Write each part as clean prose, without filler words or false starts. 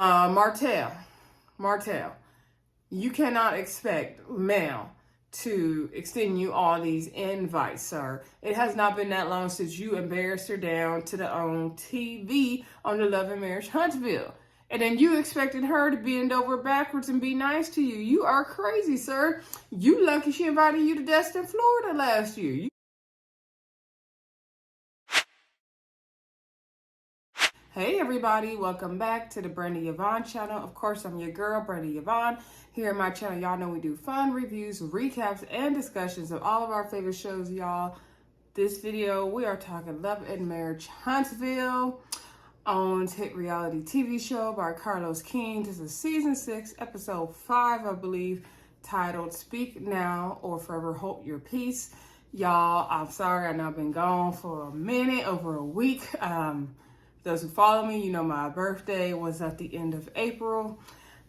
Martell, you cannot expect Mel to extend you all these invites, sir. It has not been that long since you embarrassed her down to the own TV on the Love and Marriage Huntsville. And then you expected her to bend over backwards and be nice to you. You are crazy, sir. You lucky she invited you to Destin, Florida last year. Hey everybody, welcome back to the Brenda Yvonne channel. Of course, I'm your girl, Brenda Yvonne. Here on my channel, y'all know we do fun reviews, recaps, and discussions of all of our favorite shows, y'all. This video, we are talking Love and Marriage Huntsville, owns hit reality TV show by Carlos King. This is season 6, episode 5, I believe, titled Speak Now or Forever Your Holt Peace. Y'all, I'm sorry, I know I've been gone for a minute, over a week. Those who follow me, you know my birthday was at the end of April,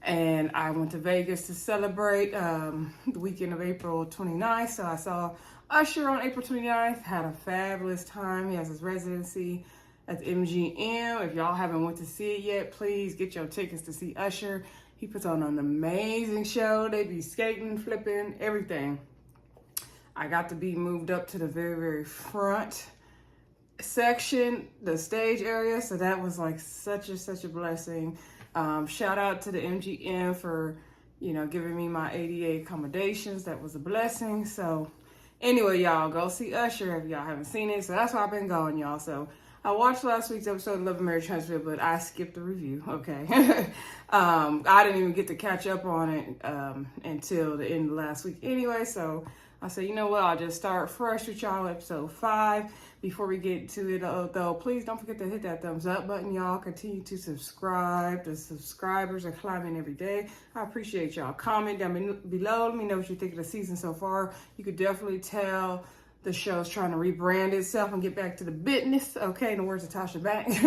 and I went to Vegas to celebrate the weekend of April 29th. So I saw Usher on April 29th, had a fabulous time. He has his residency at the MGM. If y'all haven't went to see it yet, please get your tickets to see Usher. He puts on an amazing show. They be skating, flipping, everything. I got to be moved up to the very, very front section, the stage area, so that was like such a blessing. Shout out to the MGM for giving me my ADA accommodations. That was a blessing. So anyway, y'all, go see Usher if y'all haven't seen it. So that's why I've been going, y'all. So I watched last week's episode of Love and Marriage Huntsville, but I skipped the review. Okay. I didn't even get to catch up on it until the end of last week anyway. So I said, you know what, I'll just start fresh with y'all, episode 5. Before we get to it, though, please don't forget to hit that thumbs up button, y'all. Continue to subscribe. The subscribers are climbing every day. I appreciate y'all. Comment down below. Let me know what you think of the season so far. You could definitely tell the show's trying to rebrand itself and get back to the business. Okay, in the words of Tasha Banks.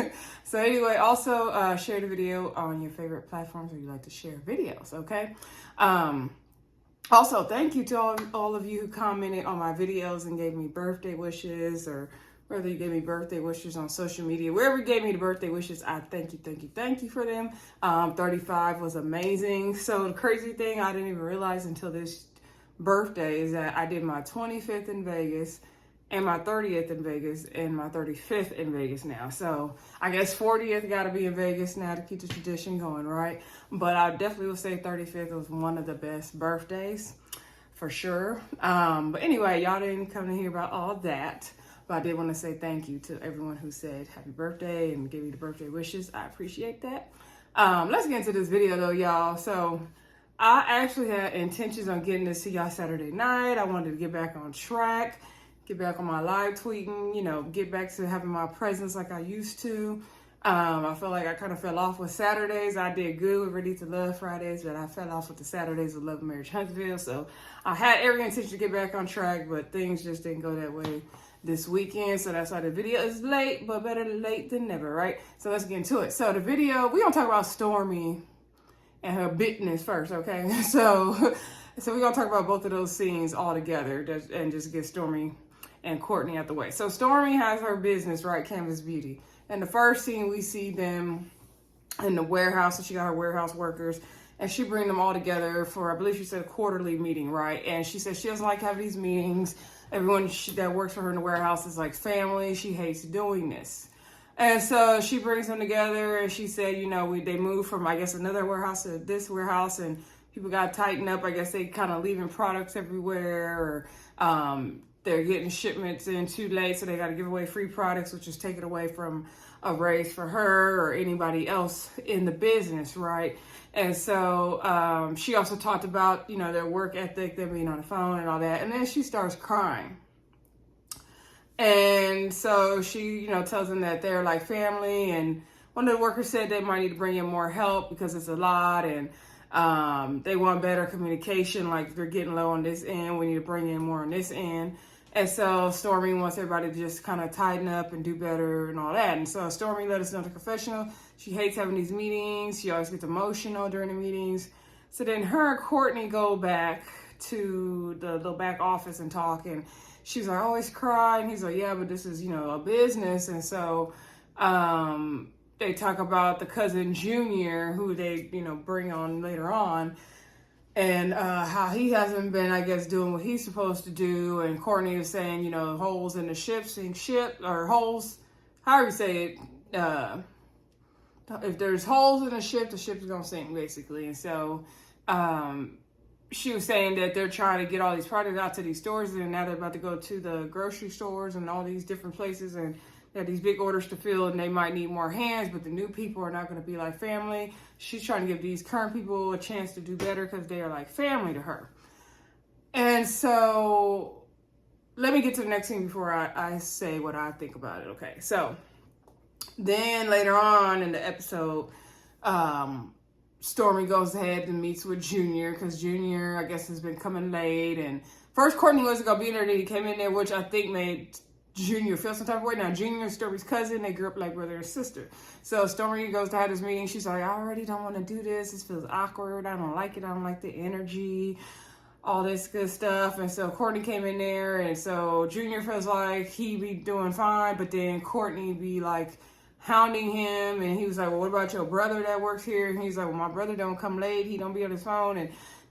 So anyway, also share the video on your favorite platforms where you like to share videos, okay? Also, thank you to all of you who commented on my videos and gave me birthday wishes, or whether you gave me birthday wishes on social media, wherever you gave me the birthday wishes, I thank you for them. 35 was amazing. So the crazy thing I didn't even realize until this birthday is that I did my 25th in Vegas and my 30th in Vegas and my 35th in Vegas now. So I guess 40th got to be in Vegas now to keep the tradition going, right? But I definitely would say 35th was one of the best birthdays for sure. But anyway, y'all didn't come to hear about all that. But I did want to say thank you to everyone who said happy birthday and gave me the birthday wishes. I appreciate that. Let's get into this video though, y'all. So I actually had intentions on getting this to y'all Saturday night. I wanted to get back on track, get back on my live tweeting, get back to having my presence like I used to. I feel like I kind of fell off with Saturdays. I did good with Ready to Love Fridays, but I fell off with the Saturdays with Love and Marriage Huntsville. So I had every intention to get back on track, but things just didn't go that way this weekend. So that's why the video is late, but better late than never, right? So let's get into it. So the video, we're going to talk about Stormy and her business first, okay? So we're going to talk about both of those scenes all together and just get Stormy and Courtney out the way. So Stormy has her business, right? Canvas Beauty. And the first scene, we see them in the warehouse. So she got her warehouse workers, and she bring them all together for, I believe she said, a quarterly meeting, right? And she said she doesn't like having these meetings. Everyone that works for her in the warehouse is like family. She hates doing this. And so she brings them together, and she said, they moved from, I guess, another warehouse to this warehouse, and people got tightened up. I guess they kind of leaving products everywhere, or they're getting shipments in too late, so they got to give away free products, which is taken away from a raise for her or anybody else in the business, right? And so she also talked about, their work ethic, them being on the phone and all that. And then she starts crying. And so she, tells them that they're like family. And one of the workers said they might need to bring in more help because it's a lot. And they want better communication. Like, they're getting low on this end. We need to bring in more on this end. And so Stormy wants everybody to just kind of tighten up and do better and all that. And so Stormy let us know in the confessional, she hates having these meetings. She always gets emotional during the meetings. So then her and Courtney go back to the back office and talk. And she's like, I always cry. And he's like, yeah, but this is, a business. And so they talk about the cousin Junior, who they, bring on later on, and how he hasn't been, I guess, doing what he's supposed to do. And Courtney is saying, holes in the ship, or holes, however you say it. If there's holes in the ship's going to sink, basically. And so she was saying that they're trying to get all these products out to these stores, and now they're about to go to the grocery stores and all these different places, and they have these big orders to fill, and they might need more hands, but the new people are not going to be like family. She's trying to give these current people a chance to do better because they are like family to her. And so let me get to the next thing before I say what I think about it. Okay, so then later on in the episode, Stormy goes ahead and meets with Junior, because Junior, I guess, has been coming late. And first, Courtney wasn't going to be in there, then he came in there, which I think made Junior feel some type of way. Now, Junior is Stormy's cousin. They grew up like brother and sister. So Stormy goes to have this meeting. She's like, I already don't want to do this. This feels awkward. I don't like it. I don't like the energy, all this good stuff. And so Courtney came in there. And so Junior feels like he be doing fine. But then Courtney be like hounding him. And he was like, well, what about your brother that works here? And he's like, well, my brother don't come late. He don't be on his phone. And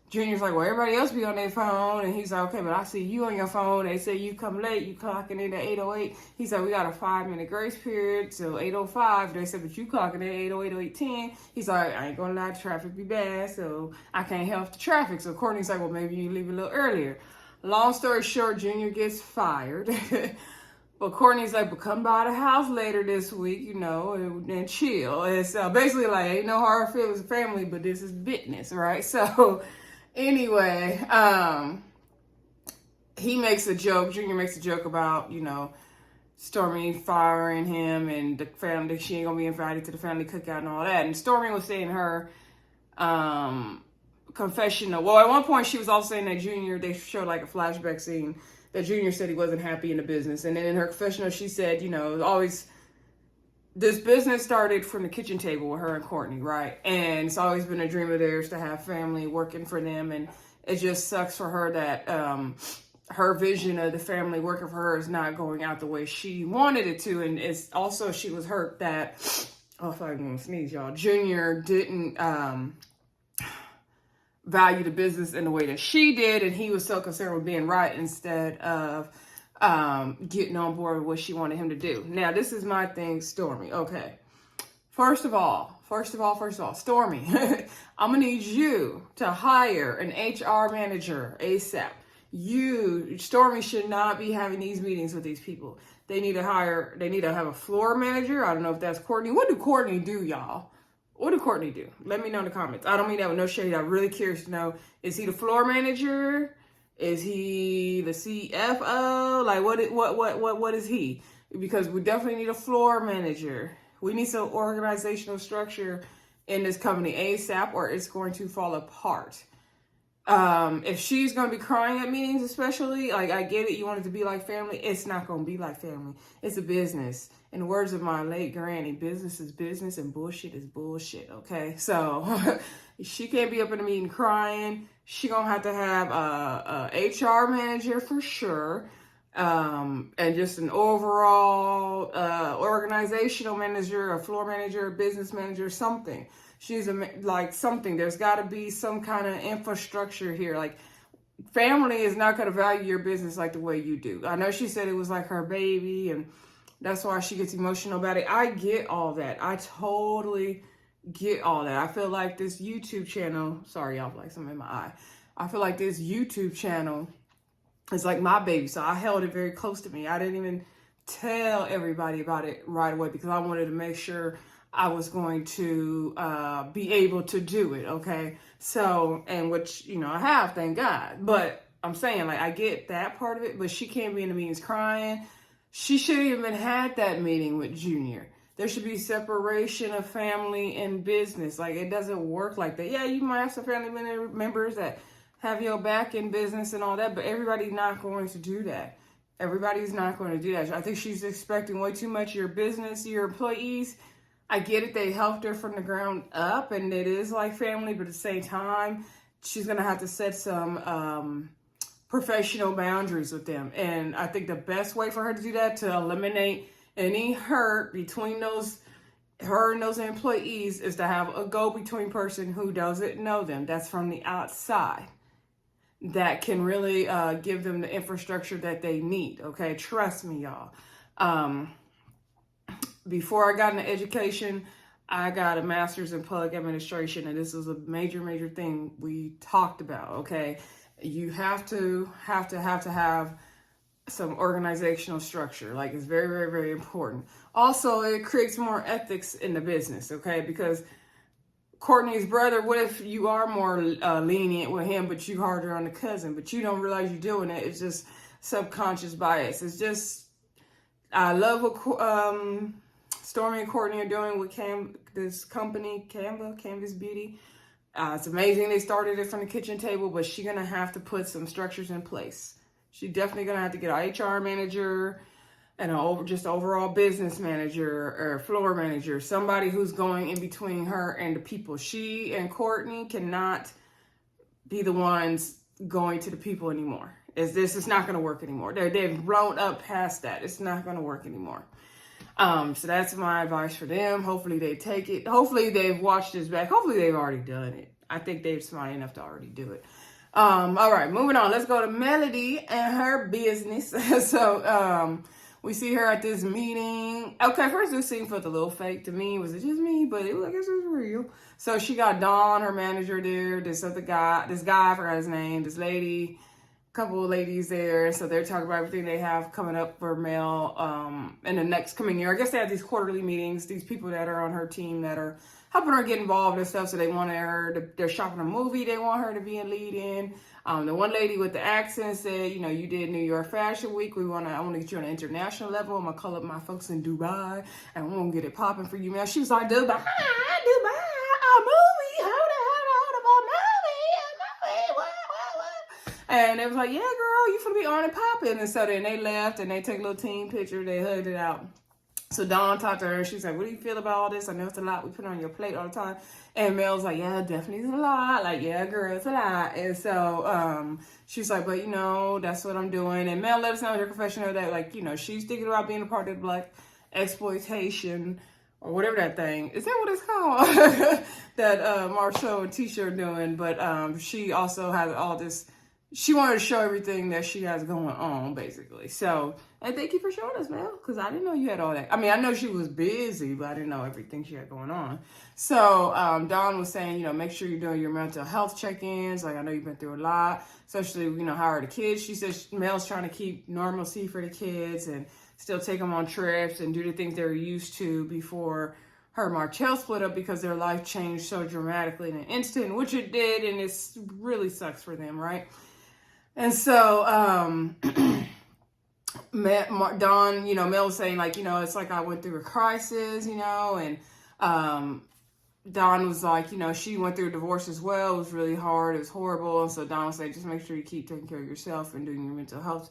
Junior's like, well, everybody else be on their phone. And he's like, okay, but I see you on your phone. They say you come late. You clocking in at 8:08. He's like, we got a 5-minute grace period. So 8:05. They said, but you clocking in at 8:08 or 8:10. He's like, I ain't gonna lie, traffic be bad. So I can't help the traffic. So Courtney's like, well, maybe you leave a little earlier. Long story short, Junior gets fired. But Courtney's like, but come by the house later this week, and chill. And so basically, like, ain't no hard feelings of family, but this is business, right? So anyway, he makes a joke. Junior makes a joke about, Stormy firing him and the family. She ain't gonna be invited to the family cookout and all that. And Stormy was saying her confessional. Well, at one point she was also saying that Junior, they showed like a flashback scene that Junior said he wasn't happy in the business. And then in her confessional, she said, always, this business started from the kitchen table with her and Courtney, right? And it's always been a dream of theirs to have family working for them. And it just sucks for her that her vision of the family working for her is not going out the way she wanted it to. And it's also, she was hurt that, oh, I thought I was going to sneeze, y'all. Junior didn't value the business in the way that she did. And he was so concerned with being right instead of getting on board with what she wanted him to do. Now, this is my thing, Stormy. Okay. First of all, Stormy, I'm going to need you to hire an HR manager ASAP. Stormy should not be having these meetings with these people. They need to have a floor manager. I don't know if that's Courtney. What do Courtney do, y'all? What did Courtney do? Let me know in the comments. I don't mean that with no shade. I'm really curious to know. Is he the floor manager? Is he the CFO? Like, what is he? Because we definitely need a floor manager. We need some organizational structure in this company ASAP, or it's going to fall apart. If she's going to be crying at meetings, especially, like, I get it. You want it to be like family. It's not going to be like family. It's a business. In the words of my late granny, business is business and bullshit is bullshit. Okay. So she can't be up in a meeting crying. She going to have a HR manager for sure. And just an overall, organizational manager, a floor manager, a business manager, something. She's something. There's got to be some kind of infrastructure here. Like, family is not going to value your business like the way you do. I know she said it was like her baby, and that's why she gets emotional about it. I get all that. I totally get all that. I feel like this YouTube channel, sorry, y'all, like something in my eye. I feel like this YouTube channel is like my baby. So I held it very close to me. I didn't even tell everybody about it right away because I wanted to make sure I was going to be able to do it, okay? So, and which, I have, thank God. But I'm saying, like, I get that part of it, but she can't be in the meetings crying. She shouldn't even had that meeting with Junior. There should be separation of family and business. Like, it doesn't work like that. Yeah, you might have some family members that have your back in business and all that, but everybody's not going to do that. Everybody's not going to do that. I think she's expecting way too much of your business, your employees. I get it. They helped her from the ground up, and it is like family, but at the same time, she's going to have to set some professional boundaries with them. And I think the best way for her to do that, to eliminate any hurt between those her and those employees is to have a go-between person who doesn't know them, that's from the outside, that can really give them the infrastructure that they need. Okay, trust me, y'all. Before I got into education, I got a master's in public administration, and this was a major thing we talked about. Okay, you have to have some organizational structure. Like, it's very important. Also, it creates more ethics in the business. Okay, because Courtney's brother, what if you are more lenient with him, but you harder on the cousin, but you don't realize you're doing it? It's just subconscious bias. It's just, I love what Stormy and Courtney are doing with this company, Canvas Beauty. It's amazing they started it from the kitchen table, but she's going to have to put some structures in place. She's definitely going to have to get an HR manager and just overall business manager or floor manager, somebody who's going in between her and the people. She and Courtney cannot be the ones going to the people anymore. This is not going to work anymore. They've blown up past that. It's not going to work anymore. So that's my advice for them. Hopefully they take it. Hopefully they've watched this back. Hopefully they've already done it. I think they're smart enough to already do it. All right, moving on. Let's go to Melody and her business. So, we see her at this meeting. Okay, first this scene felt a little fake to me. Was it just me? But I guess it was real. So she got Dawn, her manager, there. This guy, I forgot his name. This lady, a couple of ladies there. So they're talking about everything they have coming up for Mel in the next coming year. I guess they have these quarterly meetings. These people that are on her team that are helping her get involved and stuff. So they wanted her they're shopping a movie they want her to be a lead in. The one lady with the accent said, you did New York Fashion Week. I want to get you on an international level. I'm going to call up my folks in Dubai and I'm going to get it popping for you, man. She was like, Dubai, a movie. Hold about movie. What? And they was like, yeah, girl, you finna be on and popping. And so then they left and they took a little team picture. They hugged it out. So Dawn talked to her. She's like, what do you feel about all this? I know it's a lot we put on your plate all the time. And Mel's like, yeah, definitely it's a lot. Like, yeah, girl, it's a lot. And so she's like, but, that's what I'm doing. And Mel let us know in her confession that, she's thinking about being a part of the Black exploitation or whatever that thing. Is that what it's called? that Marcel and Tisha are doing. But she also has all this. She wanted to show everything that she has going on, basically. So, and thank you for showing us, Mel, because I didn't know you had all that. I mean, I know she was busy, but I didn't know everything she had going on. So, Dawn was saying, make sure you're doing your mental health check-ins. Like, I know you've been through a lot, especially, how are the kids? She says Mel's trying to keep normalcy for the kids and still take them on trips and do the things they were used to before her and Martell split up, because their life changed so dramatically in an instant, which it did, and it really sucks for them, right? And so, Dawn, Mel was saying, it's like I went through a crisis, and Dawn was like, she went through a divorce as well. It was really hard. It was horrible. And so Dawn was saying, just make sure you keep taking care of yourself and doing your mental health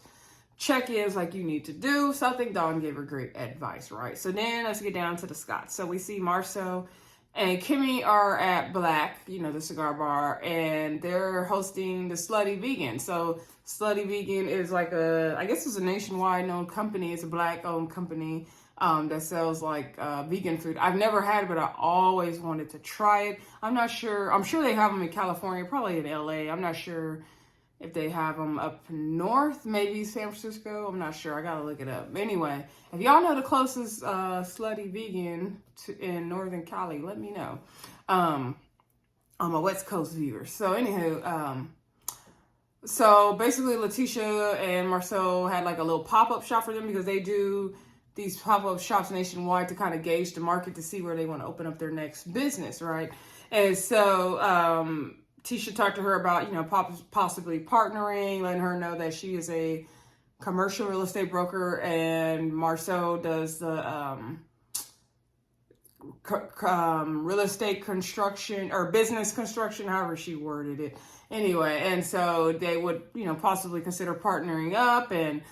check-ins like you need to do. So I think Dawn gave her great advice, right? So then let's get down to the Scotts. So we see Marcel and Kimmy are at Black, the cigar bar, and they're hosting the Slutty Vegan. So Slutty Vegan is like I guess it's a nationwide known company. It's a Black owned company that sells vegan food. I've never had it, but I always wanted to try it. I'm not sure. I'm sure they have them in California, probably in LA. I'm not sure if they have them up north, maybe San Francisco. I'm not sure. I got to look it up. Anyway, if y'all know the closest Slutty Vegan in Northern Cali, let me know. I'm a West Coast viewer. So anywho, so basically Letitia and Marcel had a little pop-up shop for them, because they do these pop-up shops nationwide to kind of gauge the market to see where they want to open up their next business, right? And so Tisha talked to her about, possibly partnering, letting her know that she is a commercial real estate broker and Marcel does the real estate construction or business construction, however she worded it. Anyway, and so they would, possibly consider partnering up, and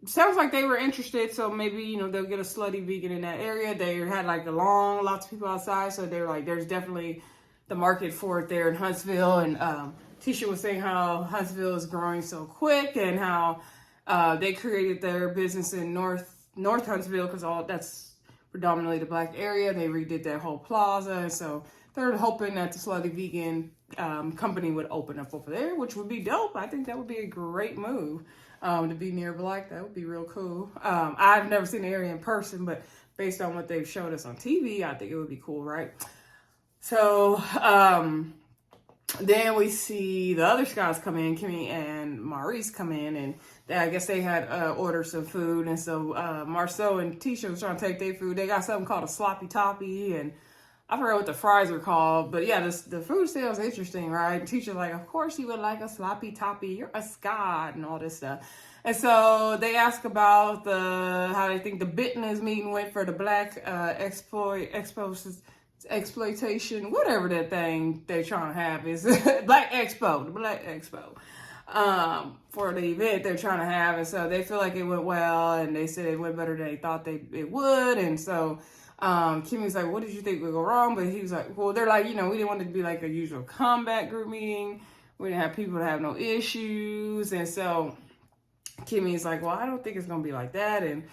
sounds like they were interested. So maybe, they'll get a Slutty Vegan in that area. They had lots of people outside. So they're there's definitely the market for it there in Huntsville. And Tisha was saying how Huntsville is growing so quick, and how they created their business in North Huntsville, because that's predominantly the black area. They redid that whole plaza. And so they're hoping that the Slutty Vegan company would open up over there, which would be dope. I think that would be a great move to be near black. That would be real cool. I've never seen the area in person, but based on what they've showed us on TV, I think it would be cool, right? So then we see the other guys come in, Kimmy and Maurice come in, and I guess they had ordered some food. And so Marcel and Tisha was trying to take their food. They got something called a sloppy toppy, and I forgot what the fries were called, but yeah, the food sounds interesting, right? Teacher's like, of course you would like a sloppy toppy. You're a Scot and all this stuff. And so they ask about how they think the business meeting went for the black exploitation, whatever that thing they're trying to have is Black Expo, the Black Expo for the event they're trying to have. And so they feel like it went well, and they said it went better than they thought it would. And so Kimmy's like, what did you think would go wrong? But he was like, well, they're like, we didn't want it to be like a usual combat group meeting. We didn't have people to have no issues. And so Kimmy's like, well, I don't think it's going to be like that. And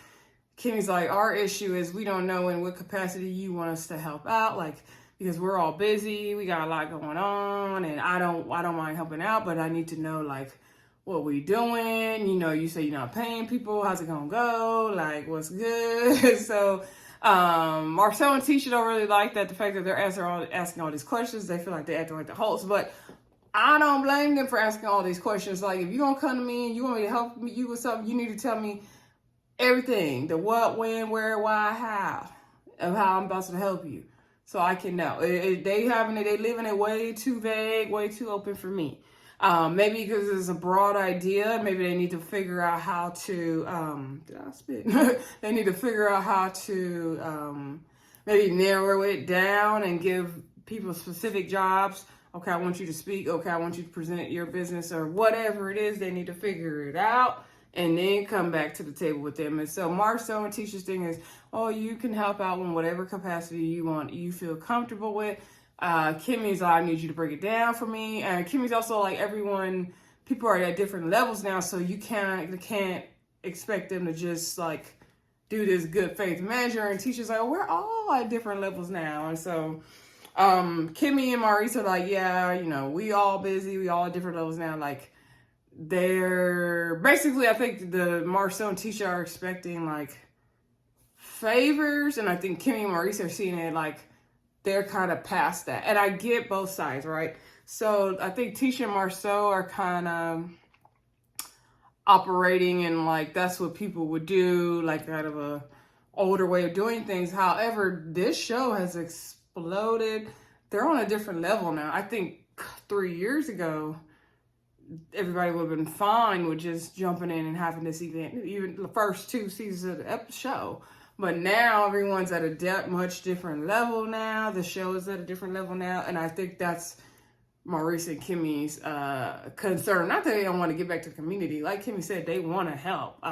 Kimmy's like, our issue is we don't know in what capacity you want us to help out. Like, because we're all busy. We got a lot going on, and I don't mind helping out, but I need to know, like, what we doing. You say you're not paying people. How's it going to go? Like, what's good? So Marcel and Tisha don't really like that, the fact that they're asking all these questions. They feel like they're acting like the hosts, but I don't blame them for asking all these questions. Like, if you're gonna come to me and you want me to help you with something, you need to tell me everything, the what, when, where, why, how, of how I'm about to help you, so I can know. They living it way too vague, way too open for me. Maybe because it's a broad idea. Maybe they need to figure out how to, did I spit? They need to figure out how to maybe narrow it down and give people specific jobs. Okay, I want you to speak. Okay, I want you to present your business, or whatever it is. They need to figure it out and then come back to the table with them. And so Marcel and Tisha's thing is, you can help out in whatever capacity you feel comfortable with. Kimmy's like, I need you to break it down for me. And Kimmy's also like, people are at different levels now, so you can't expect them to just like do this good faith measure. And Tisha's like, we're all at different levels now. And so Kimmy and Maurice are like, yeah, we all busy, we all at different levels now. Like, they're basically, I think the Marcel and Tisha are expecting like favors, and I think Kimmy and Maurice are seeing it like they're kind of past that. And I get both sides, right? So I think Tisha and Marcel are kind of operating in like, that's what people would do, like kind of a older way of doing things. However, this show has exploded. They're on a different level now. I think 3 years ago, everybody would have been fine with just jumping in and having this event, even the first 2 seasons of the show. But now everyone's at a much different level now. The show is at a different level now. And I think that's Maurice and Kimmy's concern. Not that they don't want to get back to the community. Like Kimmy said, they want to help.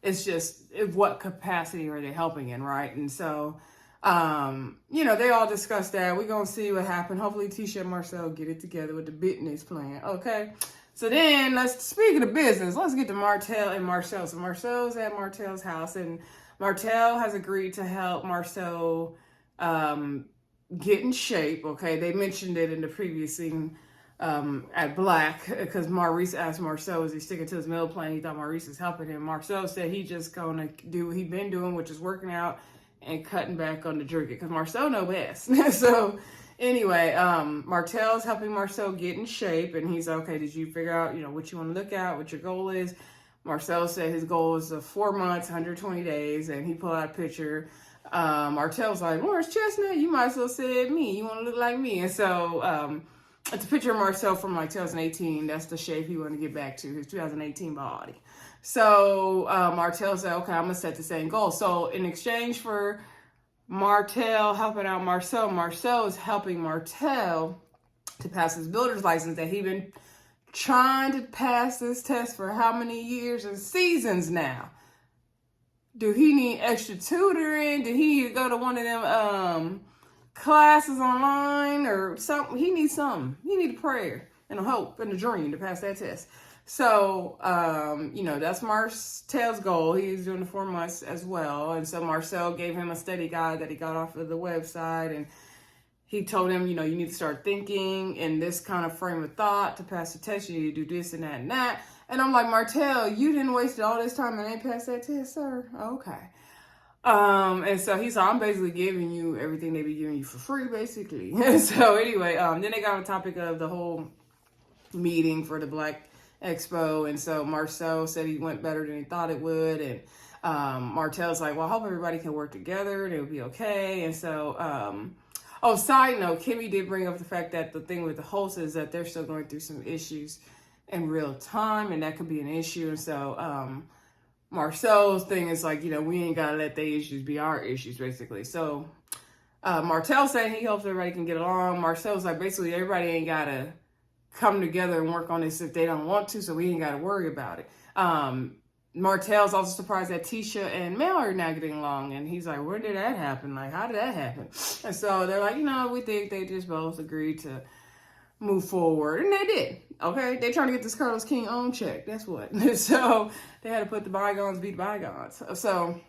It's just, what capacity are they helping in, right? And so, they all discussed that. We're going to see what happens. Hopefully Tisha and Marcel get it together with the business plan, okay? So then, speaking of business, let's get to Martell and Marcel. So Marcel's at Martell's house, and Martell has agreed to help Marcel get in shape, okay? They mentioned it in the previous scene at Black, because Maurice asked Marcel, is he sticking to his meal plan? He thought Maurice was helping him. Marcel said he just gonna do what he's been doing, which is working out and cutting back on the drinking, because Marcel knows best. So anyway, Martell's helping Marcel get in shape, and he's okay, did you figure out, what you want to look at, what your goal is? Marcel said his goal is 4 months, 120 days, and he pulled out a picture. Martell's like, Morris Chestnut, you might as well say me. You want to look like me. And so it's a picture of Marcel from like 2018. That's the shape he wanted to get back to, his 2018 body. So Martell said, okay, I'm going to set the same goal. So in exchange for Martell helping out Marcel, Marcel is helping Martell to pass his builder's license that he's been trying to pass this test for how many years and seasons now. Do he need extra tutoring? Did he need to go to one of them classes online or something? He needs something. He needs a prayer and a hope and a dream to pass that test. So, that's Martel's goal. He's doing the 4 months as well. And so Marcel gave him a study guide that he got off of the website. And he told him, you need to start thinking in this kind of frame of thought to pass the test. You need to do this and that and that. And I'm like, Martel, you didn't waste all this time and ain't passed that test, sir? Okay. And so he's like, I'm basically giving you everything they be giving you for free, basically. And so anyway, then they got on the topic of the whole meeting for the Black Expo, and so Marcel said he went better than he thought it would, and Martel's like, well, I hope everybody can work together and it'll be okay. And so side note, Kimmy did bring up the fact that the thing with the hosts is that they're still going through some issues in real time, and that could be an issue. And so Marcel's thing is like, we ain't gotta let their issues be our issues, basically. So Martel saying he hopes everybody can get along. Marcel's like, basically everybody ain't gotta come together and work on this if they don't want to, so we ain't got to worry about it. Martel's also surprised that Tisha and Mel are not getting along, and he's like, where did that happen? Like, how did that happen? And so they're like, we think they just both agreed to move forward, and they did. Okay, they trying to get this Carlos King own check. That's what. So they had to put the bygones be bygones. So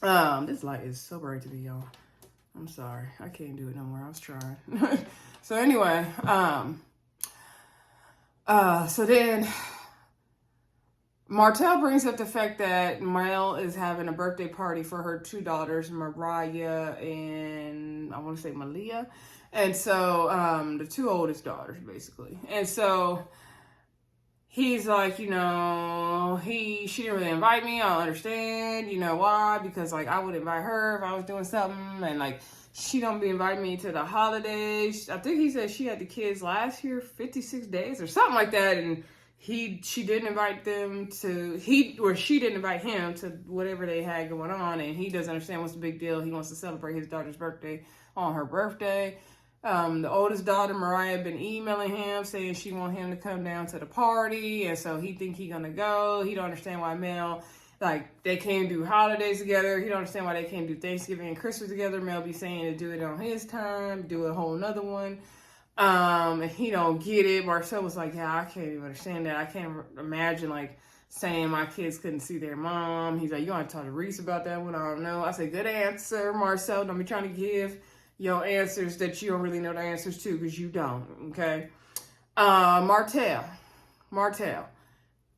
this light is so bright to be y'all. I'm sorry, I can't do it no more. I was trying. So anyway, so then Martell brings up the fact that Mel is having a birthday party for her 2 daughters, Mariah and I want to say Malia. And so the 2 oldest daughters, basically. And so he's like, she didn't really invite me. I don't understand, why? Because like I would invite her if I was doing something, and like she don't be inviting me to the holidays. I think he said she had the kids last year, 56 days or something like that. And she didn't invite them to, she didn't invite him to whatever they had going on. And he doesn't understand what's the big deal. He wants to celebrate his daughter's birthday on her birthday. The oldest daughter, Mariah, been emailing him saying she want him to come down to the party. And so he think he gonna go. He don't understand why Mel, like, they can't do holidays together. He don't understand why they can't do Thanksgiving and Christmas together. Mel be saying to do it on his time, do a whole nother one. And he don't get it. Marcel was like, yeah, I can't even understand that. I can't imagine, like, saying my kids couldn't see their mom. He's like, you want to talk to Reese about that one? I don't know. I said, good answer, Marcel. Don't be trying to give your answers that you don't really know the answers to, because you don't, okay? Martell,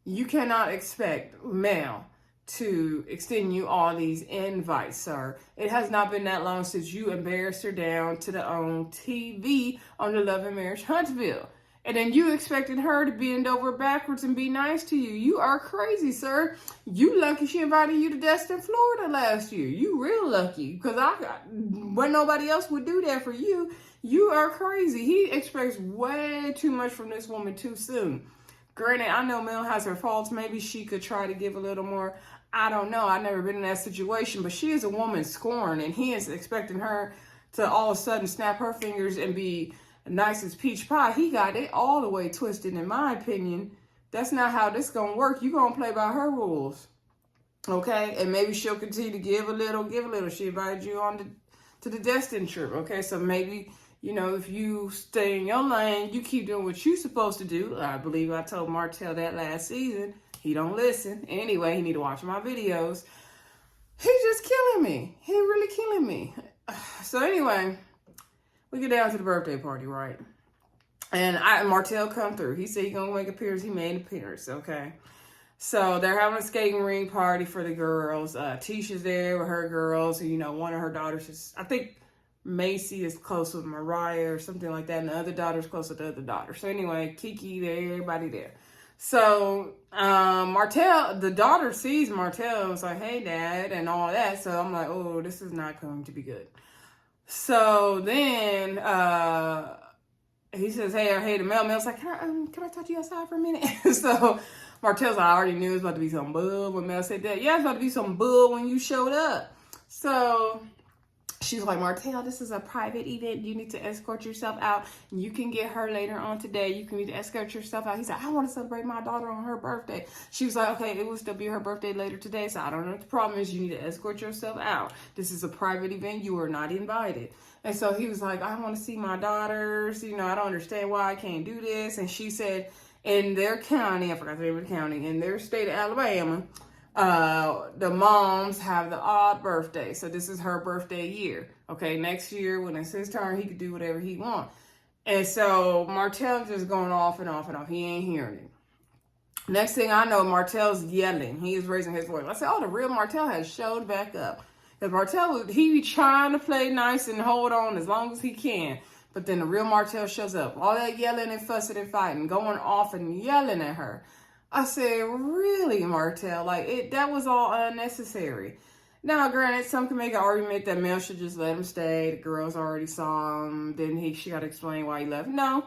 you cannot expect Mel to extend you all these invites, sir. It has not been that long since you embarrassed her down to the own TV on the Love and Marriage Huntsville. And then you expected her to bend over backwards and be nice to you. You are crazy, sir. You lucky she invited you to Destin, Florida last year. You real lucky, because when nobody else would do that for you. You are crazy. He expects way too much from this woman too soon. Granted, I know Mel has her faults. Maybe she could try to give a little more. I don't know. I've never been in that situation, but she is a woman scorned, and he is expecting her to all of a sudden snap her fingers and be nice as peach pie. He got it all the way twisted, in my opinion. That's not how this gonna work. You gonna play by her rules, okay? And maybe she'll continue to give a little. She invited you on to the Destin trip, okay? So maybe, if you stay in your lane, you keep doing what you're supposed to do. I believe I told Martell that last season. He don't listen. Anyway, he need to watch my videos. He's just killing me. He really killing me. So anyway, we get down to the birthday party, right? And Martell come through. He said he gonna make an appearance. He made an appearance, okay? So they're having a skating ring party for the girls. Tisha's there with her girls. One of her daughters is, I think Macy is close with Mariah or something like that. And the other daughter's close with the other daughter. So anyway, Kiki there, everybody there. So Martell, the daughter sees Martell and was like, hey, Dad, and all that. So I'm like, oh, this is not going to be good. So then he says, hey to Mel. Mel's like, can I talk to you outside for a minute? So Martell's like, I already knew it was about to be some bull when Mel said that. Yeah, it's about to be some bull when you showed up. So she's like, Martell, this is a private event. You need to escort yourself out. You can get her later on today. You can need to escort yourself out. He said, I want to celebrate my daughter on her birthday. She was like, okay, it will still be her birthday later today. So I don't know what the problem is. You need to escort yourself out. This is a private event. You are not invited. And so he was like, I want to see my daughters. I don't understand why I can't do this. And she said, in their county, I forgot the name of the county, in their state of Alabama, the moms have the odd birthday. So this is her birthday year. Okay, next year when it's his turn, he could do whatever he wants. And so Martell's just going off and off and off. He ain't hearing it. Next thing I know, Martell's yelling. He is raising his voice. I said, oh, the real Martell has showed back up. Because Martell, he be trying to play nice and hold on as long as he can. But then the real Martell shows up. All that yelling and fussing and fighting, going off and yelling at her. I said, really, Martell? Like, that was all unnecessary. Now, granted, some can make an argument that Mel should just let him stay. The girls already saw him. Then she got to explain why he left. No,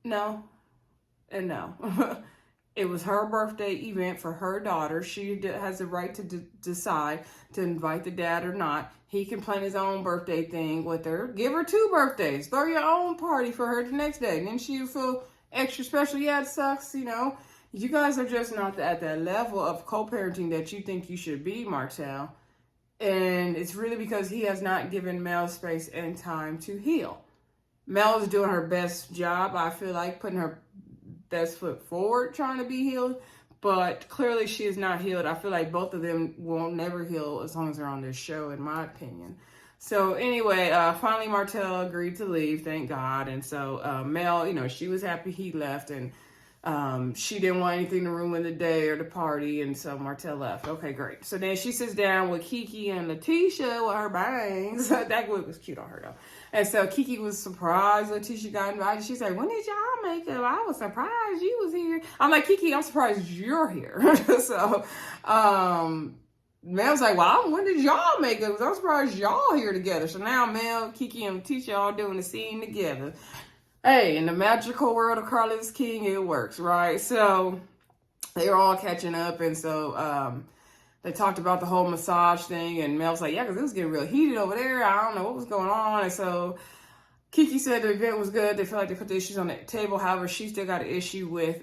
and no. It was her birthday event for her daughter. She has the right to decide to invite the dad or not. He can plan his own birthday thing with her. Give her 2 birthdays. Throw your own party for her the next day. And then she'll feel extra special. Yeah, it sucks, you know. You guys are just not at that level of co-parenting that you think you should be, Martell. And it's really because he has not given Mel space and time to heal. Mel is doing her best job, I feel like, putting her best foot forward, trying to be healed. But clearly she is not healed. I feel like both of them will never heal as long as they're on this show, in my opinion. So anyway, finally Martell agreed to leave, thank God. And so Mel, you know, she was happy he left, and she didn't want anything to ruin the day or the party, and so Martell left. Okay, great. So then she sits down with Kiki and Letitia with her bangs. That wig was cute on her though. And so Kiki was surprised Letitia got invited. She's like, when did y'all make up? I was surprised you was here. I'm like, Kiki, I'm surprised you're here. So Mel's like, well, when did y'all make up? I'm surprised y'all here together. So now Mel, Kiki, and Letitia all doing the scene together. Hey, in the magical world of Carlos King, it works, right? So they were all catching up, and so they talked about the whole massage thing, and Mel's like, yeah, because it was getting real heated over there. I don't know what was going on. And so Kiki said the event was good. They feel like they put the issues on the table. However, she still got an issue with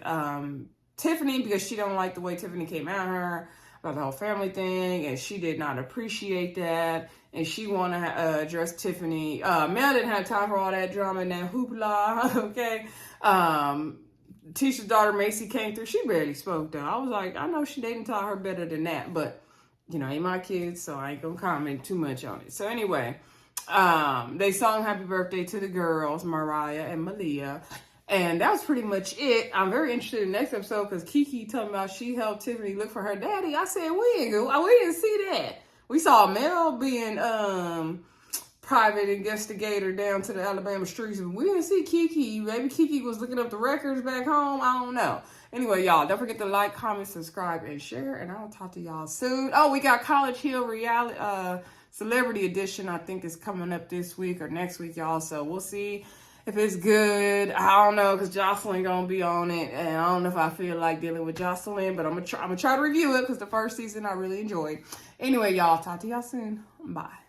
Tiffany because she don't like the way Tiffany came at her about the whole family thing, and she did not appreciate that. And she want to address Tiffany. Mel didn't have time for all that drama and that hoopla, okay? Tisha's daughter, Macy, came through. She barely spoke, though. I was like, I know they didn't taught her better than that. But, you know, ain't my kids, so I ain't going to comment too much on it. So, anyway, they sung Happy Birthday to the girls, Mariah and Malia. And that was pretty much it. I'm very interested in the next episode because Kiki told me about she helped Tiffany look for her daddy. I said, we didn't see that. We saw Mel being private investigator down to the Alabama streets. We didn't see Kiki. Maybe Kiki was looking up the records back home. I don't know. Anyway, y'all, don't forget to like, comment, subscribe, and share. And I'll talk to y'all soon. Oh, we got College Hill reality Celebrity Edition. I think is coming up this week or next week, y'all. So we'll see if it's good. I don't know, because Jocelyn gonna be on it, and I don't know if I feel like dealing with Jocelyn, but I'm gonna try to review it because the first season I really enjoyed. Anyway, y'all, talk to y'all soon. Bye.